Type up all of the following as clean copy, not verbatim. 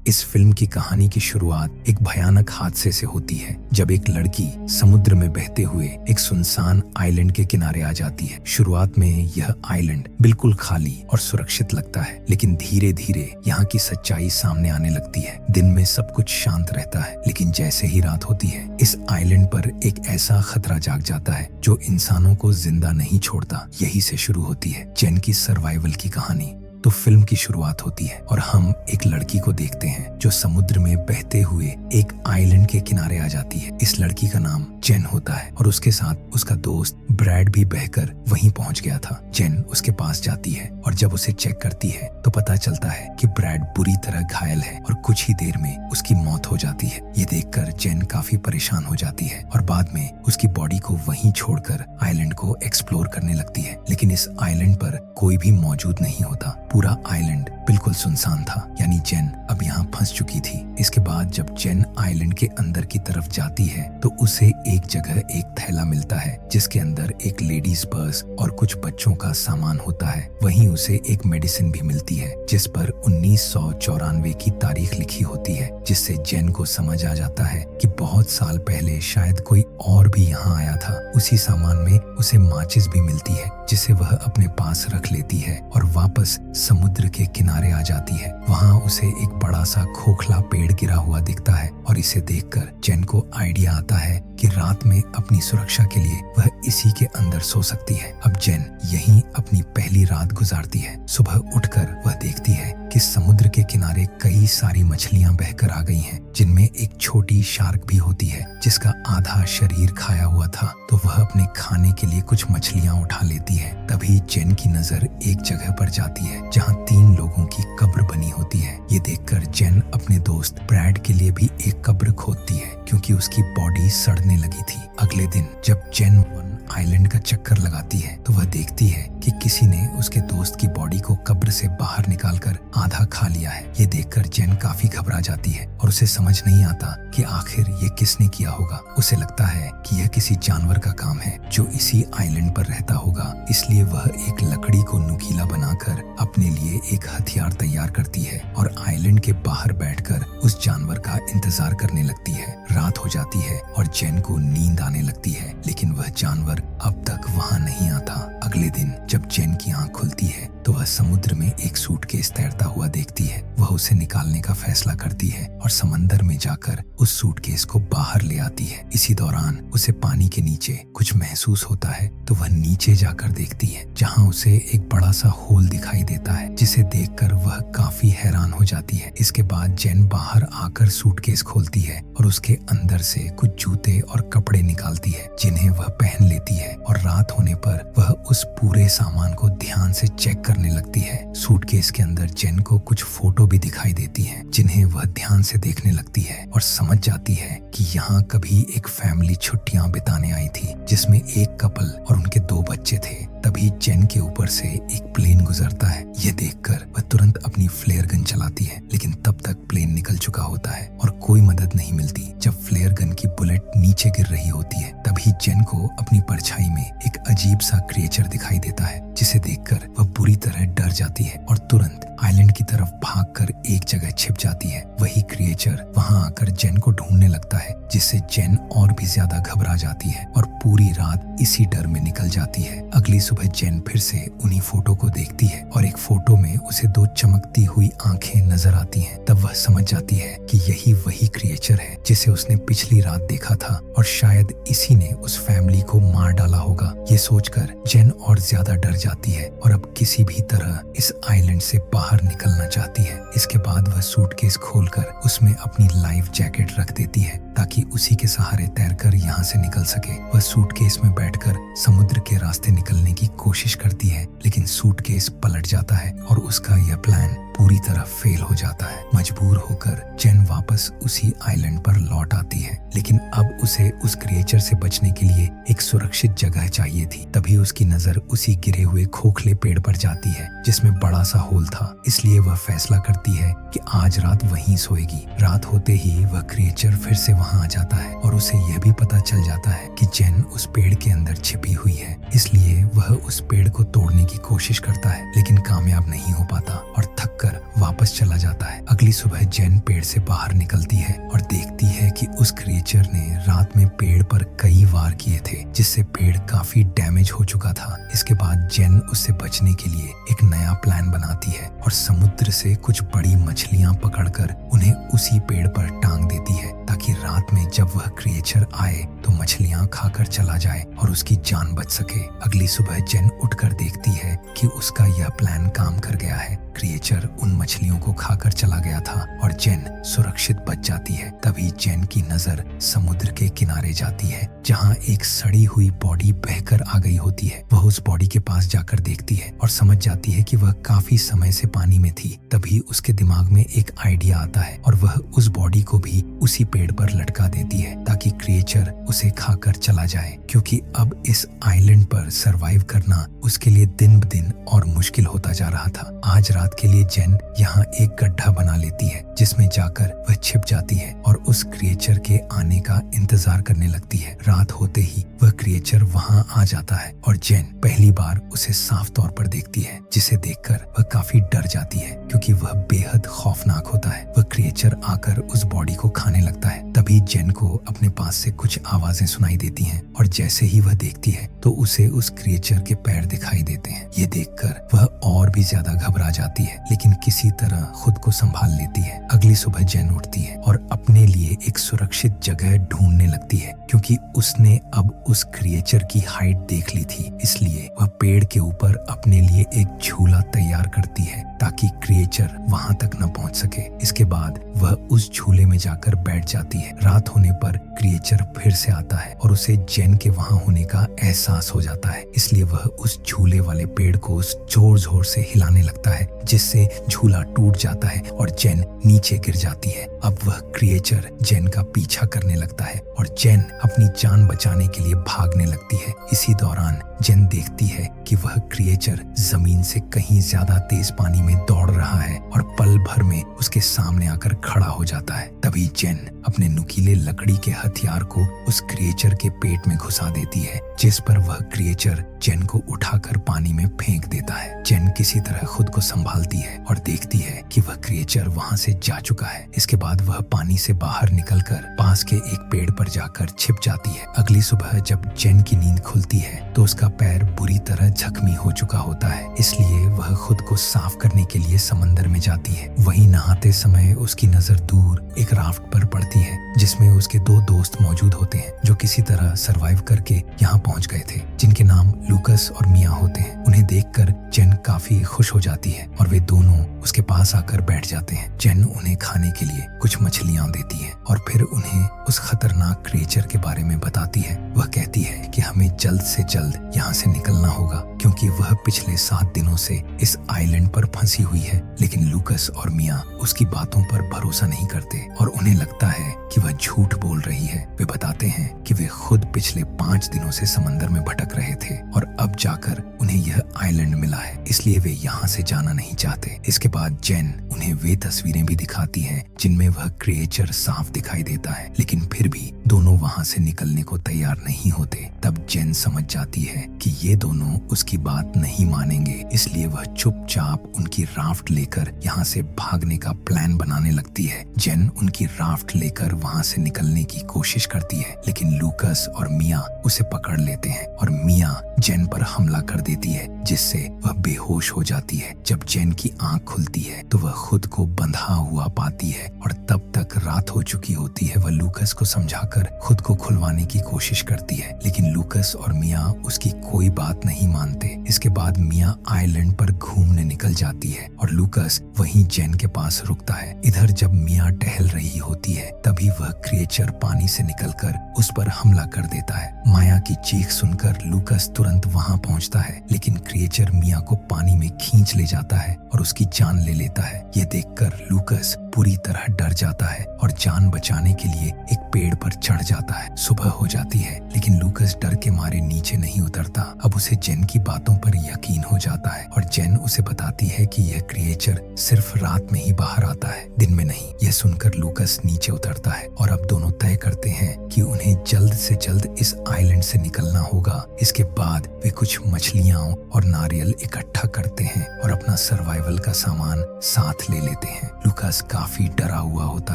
इस फिल्म की कहानी की शुरुआत एक भयानक हादसे से होती है, जब एक लड़की समुद्र में बहते हुए एक सुनसान आइलैंड के किनारे आ जाती है। शुरुआत में यह आइलैंड बिल्कुल खाली और सुरक्षित लगता है, लेकिन धीरे धीरे यहाँ की सच्चाई सामने आने लगती है। दिन में सब कुछ शांत रहता है, लेकिन जैसे ही रात होती है, इस आइलैंड पर एक ऐसा खतरा जाग जाता है जो इंसानों को जिंदा नहीं छोड़ता। यही से शुरू होती है जेन की सर्वाइवल की कहानी। तो फिल्म की शुरुआत होती है और हम एक लड़की को देखते हैं जो समुद्र में बहते हुए एक आइलैंड के किनारे आ जाती है। इस लड़की का नाम जेन होता है और उसके साथ उसका दोस्त ब्रैड भी बहकर वहीं पहुंच गया था। जेन उसके पास जाती है और जब उसे चेक करती है तो पता चलता है कि ब्रैड बुरी तरह घायल है और कुछ ही देर में उसकी मौत हो जाती है। ये देखकर जेन काफी परेशान हो जाती है और बाद में उसकी बॉडी को वहीं छोड़कर आइलैंड को एक्सप्लोर करने लगती है। लेकिन इस आइलैंड पर कोई भी मौजूद नहीं होता। पूरा आइलैंड बिल्कुल सुनसान था, यानी जेन अब यहाँ फंस चुकी थी। इसके बाद जब जेन आइलैंड के अंदर की तरफ जाती है तो उसे एक जगह एक थैला मिलता है जिसके अंदर एक लेडीज पर्स और कुछ बच्चों का सामान होता है। वहीं उसे एक मेडिसिन भी मिलती है जिस पर 1994 की तारीख लिखी होती है, जिससे जेन को समझ आ जाता है कि बहुत साल पहले शायद कोई और भी यहाँ आया था। उसी सामान में उसे माचिस भी मिलती है जिसे वह अपने पास रख लेती है और वापस समुद्र के किनारे आ जाती है। वहाँ उसे एक बड़ा सा खोखला पेड़ गिरा हुआ दिखता है और इसे देखकर जेन को आइडिया आता है कि रात में अपनी सुरक्षा के लिए वह इसी के अंदर सो सकती है। अब जेन यहीं अपनी पहली रात गुजारती है। सुबह उठकर वह देखती है कि समुद्र के किनारे कई सारी मछलियां बहकर आ गई हैं, जिनमें एक छोटी शार्क भी होती है जिसका आधा शरीर खाया हुआ था। तो वह अपने खाने के लिए कुछ मछलियां उठा लेती है। तभी जेन की नजर एक जगह पर जाती है जहां 3 लोगों की कब्र बनी होती है। ये देखकर जेन अपने दोस्त ब्रैड के लिए भी एक कब्र खोदती है क्योंकि उसकी बॉडी सड़ने लगी थी। अगले दिन जब जेन आइलैंड का चक्कर लगाती है तो वह देखती है कि किसी ने उसके दोस्त की बॉडी को कब्र से बाहर निकालकर आधा खा लिया है। ये देखकर जेन काफी घबरा जाती है और उसे समझ नहीं आता कि आखिर ये किसने किया होगा। उसे लगता है कि यह किसी जानवर का काम है जो इसी आइलैंड पर रहता होगा, इसलिए वह एक लकड़ी को नुकीला बनाकर अपने लिए एक हथियार तैयार करती है और आइलैंड के बाहर बैठकर उस जानवर का इंतजार करने लगती है। रात हो जाती है और जेन को नींद आने लगती है, लेकिन वह जानवर अब तक वहां नहीं आता। अगले दिन जब जेन की आंख खुलती है तो वह समुद्र में एक सूटकेस तैरता हुआ देखती है। वह उसे निकालने का फैसला करती है और समंदर में जाकर उस सूटकेस को बाहर ले आती है। इसी दौरान उसे पानी के नीचे कुछ महसूस होता है तो वह नीचे जाकर देखती है जहां उसे एक बड़ा सा होल दिखाई देता है, जिसे देखकर वह काफी हैरान हो जाती है। इसके बाद जेन बाहर आकर सूटकेस खोलती है और उसके अंदर से कुछ जूते और कपड़े निकालती है जिन्हें वह पहन लेती है और रात होने पर वह उस पूरे सामान को ध्यान से चेक करने लगती है। सूटकेस के अंदर जेन को कुछ फोटो भी दिखाई देती हैं जिन्हें वह ध्यान से देखने लगती है और समझ जाती है कि यहाँ कभी एक फैमिली छुट्टियां बिताने आई थी जिसमें एक कपल और उनके 2 बच्चे थे। तभी जेन के ऊपर से एक प्लेन गुजरता है। यह देखकर वह तुरंत अपनी फ्लेयर गन चलाती है, लेकिन तब तक प्लेन निकल चुका होता है और कोई मदद नहीं मिलती। जब फ्लेयर गन की बुलेट नीचे गिर रही होती है तभी जेन को अपनी परछाई में एक अजीब सा क्रिएचर दिखाई देता है, जिसे देखकर वह बुरी तरह डर जाती है और तुरंत आइलैंड की तरफ भागकर एक जगह छिप जाती है। वही क्रिएचर वहां आकर जेन को ढूंढने लगता है, जिससे जेन और भी ज्यादा घबरा जाती है और पूरी रात इसी डर में निकल जाती है। अगली सुबह जेन फिर से उन्हीं फोटो को देखती है और एक फोटो में उसे 2 चमकती हुई आंखें नजर आती हैं। तब वह समझ जाती है कि यही वही क्रिएचर है जिसे उसने पिछली रात देखा था और शायद इसी ने उस फैमिली को मार डाला होगा। ये सोचकर जेन और ज्यादा डर जाती है और अब किसी भी तरह इस आइलैंड से बाहर निकलना चाहती है। इसके बाद वह सूटकेस खोलकर उसमें अपनी लाइफ जैकेट रख देती है ताकि उसी के सहारे तैरकर यहाँ से निकल सके। वह सूटकेस में बैठकर समुद्र के रास्ते निकलने की कोशिश करती है, लेकिन सूटकेस पलट जाता है और उसका यह प्लान पूरी तरह फेल हो जाता है। मजबूर होकर जेन वापस उसी आइलैंड पर लौट आती है, लेकिन अब उसे उस क्रिएचर से बचने के लिए एक सुरक्षित जगह चाहिए थी। तभी उसकी नजर उसी गिरे हुए खोखले पेड़ पर जाती है जिसमें बड़ा सा होल था, इसलिए वह फैसला करती है कि आज रात वहीं सोएगी। रात होते ही वह क्रिएचर फिर से वहां आ जाता है और उसे यह भी पता चल जाता है कि जेन उस पेड़ के अंदर छिपी हुई है। इसलिए वह उस पेड़ को तोड़ने की कोशिश करता है लेकिन कामयाब नहीं हो पाता और थक कर वापस चला जाता है। अगली सुबह जेन पेड़ से बाहर निकलती है और देखती है कि उस क्रिएचर ने रात में पेड़ पर कई वार किए थे, जिससे पेड़ काफी डैमेज हो चुका था। इसके बाद जेन उससे बचने के लिए एक नया प्लान बनाती है और समुद्र से कुछ बड़ी मछलियां पकड़कर उन्हें उसी पेड़ पर टांग देती है ताकि रात में जब वह क्रिएचर आए तो मछलियां खाकर चला जाए और उसकी जान बच सके। अगली सुबह जेन उठकर देखती है कि उसका यह प्लान काम कर गया है। क्रिएचर उन मछलियों को खाकर चला गया था और जेन सुरक्षित बच जाती है। तभी जेन की नजर समुद्र के किनारे जाती है जहां एक सड़ी हुई बॉडी बहकर आ गई होती है। वह उस बॉडी के पास जाकर देखती है और समझ जाती है कि वह काफी समय से पानी में थी। तभी उसके दिमाग में एक आइडिया आता है और वह उस बॉडी को भी उसी पेड़ पर लटका देती है ताकि क्रिएचर उसे खाकर चला जाए, क्योंकि अब इस आइलैंड पर सरवाइव करना उसके लिए दिन ब दिन और मुश्किल होता जा रहा था। आज रात के लिए जेन यहाँ एक गड्ढा बना लेती है जिसमें जाकर वह छिप जाती है और उस क्रिएचर के आने का इंतजार करने लगती है। रात होते ही वह क्रिएचर वहां आ जाता है और जेन पहली बार उसे साफ तौर पर देखती है, जिसे देखकर वह काफी डर जाती है क्योंकि वह बेहद खौफनाक होता है। वह क्रिएचर आकर उस बॉडी को खाने लगता है। तभी जेन को अपने पास से कुछ आवाजें सुनाई देती हैं और जैसे ही वह देखती है तो उसे उस क्रिएचर के पैर दिखाई देते हैं। ये देखकर वह और भी ज्यादा घबरा जाती है लेकिन किसी तरह खुद को संभाल लेती है। अगली सुबह जेन उठती है और अपने लिए एक सुरक्षित जगह ढूंढने लगती है क्योंकि उसने अब उस क्रिएचर की हाइट देख ली थी। इसलिए वह पेड़ के ऊपर अपने लिए एक झूला तैयार करती है ताकि क्रिएचर वहां तक न पहुंच सके। इसके बाद वह उस झूले में जाकर बैठ जाती है। रात होने पर क्रिएचर फिर से आता है और उसे जेन के वहां होने का एहसास हो जाता है। इसलिए वह उस झूले वाले पेड़ को जोर जोर से हिलाने लगता है जिससे झूला टूट जाता है और जेन नीचे गिर जाती है। अब वह क्रिएचर जेन का पीछा करने लगता है और जेन अपनी जान बचाने के लिए भागने लगती है। इसी दौरान जेन देखती है कि वह क्रिएचर जमीन से कहीं ज्यादा तेज पानी में दौड़ रहा है और पल भर में उसके सामने आकर खड़ा हो जाता है। तभी जेन अपने नुकीले लकड़ी के हथियार को उस क्रिएचर के पेट में घुसा देती है, जिस पर वह क्रिएचर जेन को उठाकर पानी में फेंक देता है। जेन किसी तरह खुद को संभालती है और देखती है कि वह क्रिएचर वहां से जा चुका है। इसके बाद वह पानी से बाहर निकलकर पास के एक पेड़ पर जाकर छिप जाती है। अगली सुबह जब जेन की नींद खुलती है तो उसका पैर बुरी तरह जख्मी हो चुका होता है। इसलिए वह खुद को साफ करने के लिए समंदर में जाती है। वहीं नहाते समय उसकी नजर दूर एक राफ्ट पर पड़ती है जिसमें उसके दो दोस्त मौजूद होते हैं जो किसी तरह सरवाइव करके यहाँ पहुंच गए थे, जिनके नाम लूकस और मिया होते हैं। उन्हें देखकर जेन काफी खुश हो जाती है और वे दोनों उसके पास आकर बैठ जाते हैं। जेन उन्हें खाने के लिए कुछ मछलियां देती है और फिर उन्हें उस खतरनाक क्रिएचर के बारे में बताती है। वह कहती है कि हमें जल्द से जल्द यहाँ से निकलना होगा क्योंकि वह पिछले 7 दिनों से इस आइलैंड पर फंसी हुई है। लेकिन लूकस और मिया उसकी बातों पर भरोसा नहीं करते और उन्हें लगता है कि वह झूठ बोल रही है। वे बताते हैं कि वे खुद पिछले 5 दिनों से समंदर में भटक रहे थे और अब जाकर उन्हें यह आइलैंड मिला है, इसलिए वे यहाँ से जाना नहीं चाहते। इसके बाद जेन उन्हें वे तस्वीरें भी दिखाती है जिनमें वह क्रिएचर साफ दिखाई देता है, लेकिन फिर भी दोनों वहां से निकलने को तैयार नहीं होते। तब जेन समझ जाती है कि ये दोनों उसकी बात नहीं मानेंगे, इसलिए वह चुपचाप उनकी राफ्ट लेकर यहाँ से भागने का प्लान बनाने लगती है। जेन उनकी राफ्ट लेकर वहां से निकलने की कोशिश करती है लेकिन लूकस और मिया उसे पकड़ लेते हैं और मिया जेन पर हमला कर देती है जिससे वह बेहोश हो जाती है। जब जेन की आंख खुलती है तो वह खुद को बंधा हुआ पाती है और तब तक रात हो चुकी होती है। वह लूकस को समझाकर खुद को खुलवाने की कोशिश करती है लेकिन लूकस और मिया उसकी कोई बात नहीं मानते। इसके बाद मिया आइलैंड पर घूमने निकल जाती है और लूकस वहीं जेन के पास रुकता है। इधर जब मिया टहल रही होती है तभी वह क्रिएचर पानी से निकलकर उस पर हमला कर देता है। माया की चीख सुनकर लूकस तुरंत वहां पहुंचता है लेकिन क्रिएचर मिया को पानी में खींच ले जाता है और उसकी जान ले लेता है। यह देखकर लूकस पूरी तरह डर जाता है और जान बचाने के लिए एक पेड़ पर चढ़ जाता है। सुबह हो जाती है लेकिन लूकस डर के मारे नीचे नहीं उतरता। अब उसे जेन की बातों पर यकीन हो जाता है और जेन उसे बताती है कि यह क्रिएचर सिर्फ रात में ही बाहर आता है, दिन में नहीं। यह सुनकर लूकस नीचे उतरता है और अब दोनों तय करते हैं कि उन्हें जल्द से जल्द इस आइलैंड से निकलना होगा। इसके बाद वे कुछ मछलियां और नारियल इकट्ठा करते हैं और अपना सर्वाइवल का सामान साथ ले लेते हैं। लूकस काफी डरा हुआ होता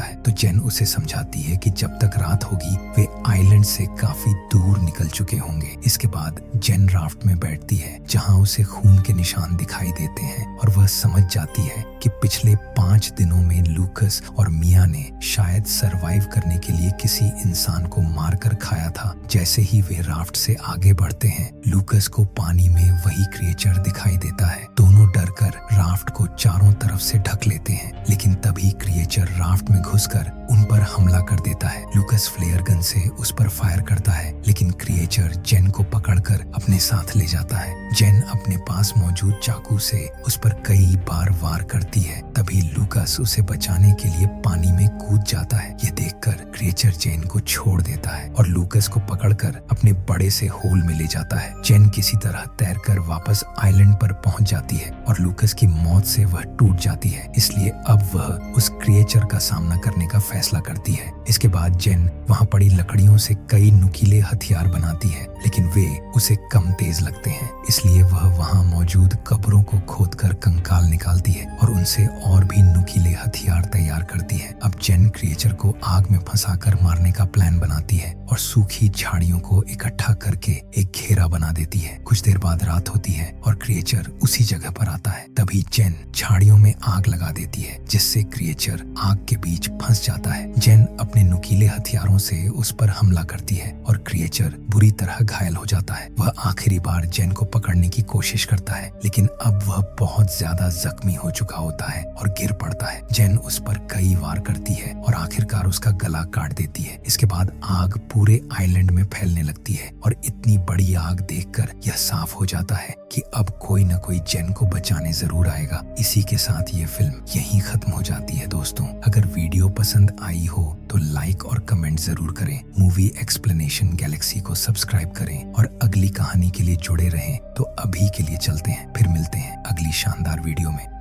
है तो जेन उसे समझाती है कि जब तक रात होगी वे आइलैंड से काफी दूर निकल चुके होंगे। इसके बाद जेन राफ्ट में बैठती है जहां उसे खून के निशान दिखाई देते हैं और वह समझ जाती है कि पिछले 5 दिनों में लूकस और मिया ने शायद सरवाइव करने के लिए किसी इंसान को मारकर खाया था। जैसे ही वे राफ्ट से आगे बढ़ते हैं लूकस को पानी में वही क्रिएचर दिखाई देता है। दोनों डरकर राफ्ट को चारों तरफ से ढक लेते हैं, लेकिन तभी क्रिएचर राफ्ट में घुसकर उन पर हमला कर देता है। लूकस फ्लेयर गन से उस पर फायर करता है, लेकिन क्रिएचर जेन को पकड़कर अपने साथ ले जाता है। जेन अपने पास मौजूद चाकू से उस पर कई बार वार करती है। तभी लूकस उसे बचाने के लिए पानी में कूद जाता है। ये देखकर क्रिएचर जेन को छोड़ देता है और लूकस को पकड़कर अपने बड़े से होल में ले जाता है। जेन किसी तरह तैरकर वापस आइलैंड पर पहुंच जाती है और लूकस की मौत से वह टूट जाती है। इसलिए अब वह उस क्रिएचर का सामना करने का फैसला करती है। इसके बाद जेन वहां पड़ी लकड़ियों से कई नुकीले हथियार बनाती है, लेकिन वे उसे कम तेज लगते हैं। इसलिए वह वहां मौजूद कब्रों को खोदकर कंकाल निकालती है और उनसे और भी नुकीले हथियार तैयार करती है। अब जेन क्रिएचर को आग में फंसाकर मारने का प्लान बनाती है और सूखी झाड़ियों को इकट्ठा करके एक घेरा बना देती है। कुछ देर बाद रात होती है और क्रिएचर उसी जगह पर आता है। तभी जेन झाड़ियों में आग लगा देती है, जिससे क्रिएचर आग के बीच फंस जाता है। जेन अपने नुकीले हथियारों से उस पर हमला करती है और क्रिएचर बुरी तरह घायल हो जाता है। वह आखिरी बार जेन को पकड़ने की कोशिश करता है, लेकिन अब वह बहुत ज्यादा जख्मी हो चुका होता है और गिर पड़ता है। जेन उस पर कई वार करती है और आखिरकार उसका गला काट देती है। इसके बाद आग पूरे आइलैंड में फैलने लगती है और इतनी बड़ी आग देखकर यह साफ हो जाता है कि अब कोई न कोई जेन को बचाने जरूर आएगा। इसी के साथ ये फिल्म यहीं खत्म हो जाती है। दोस्तों, अगर वीडियो पसंद आई हो तो लाइक और कमेंट जरूर करें। मूवी एक्सप्लेनेशन गैलेक्सी को सब्सक्राइब करें और अगली कहानी के लिए जुड़े रहें। तो अभी के लिए चलते हैं, फिर मिलते हैं अगली शानदार वीडियो में।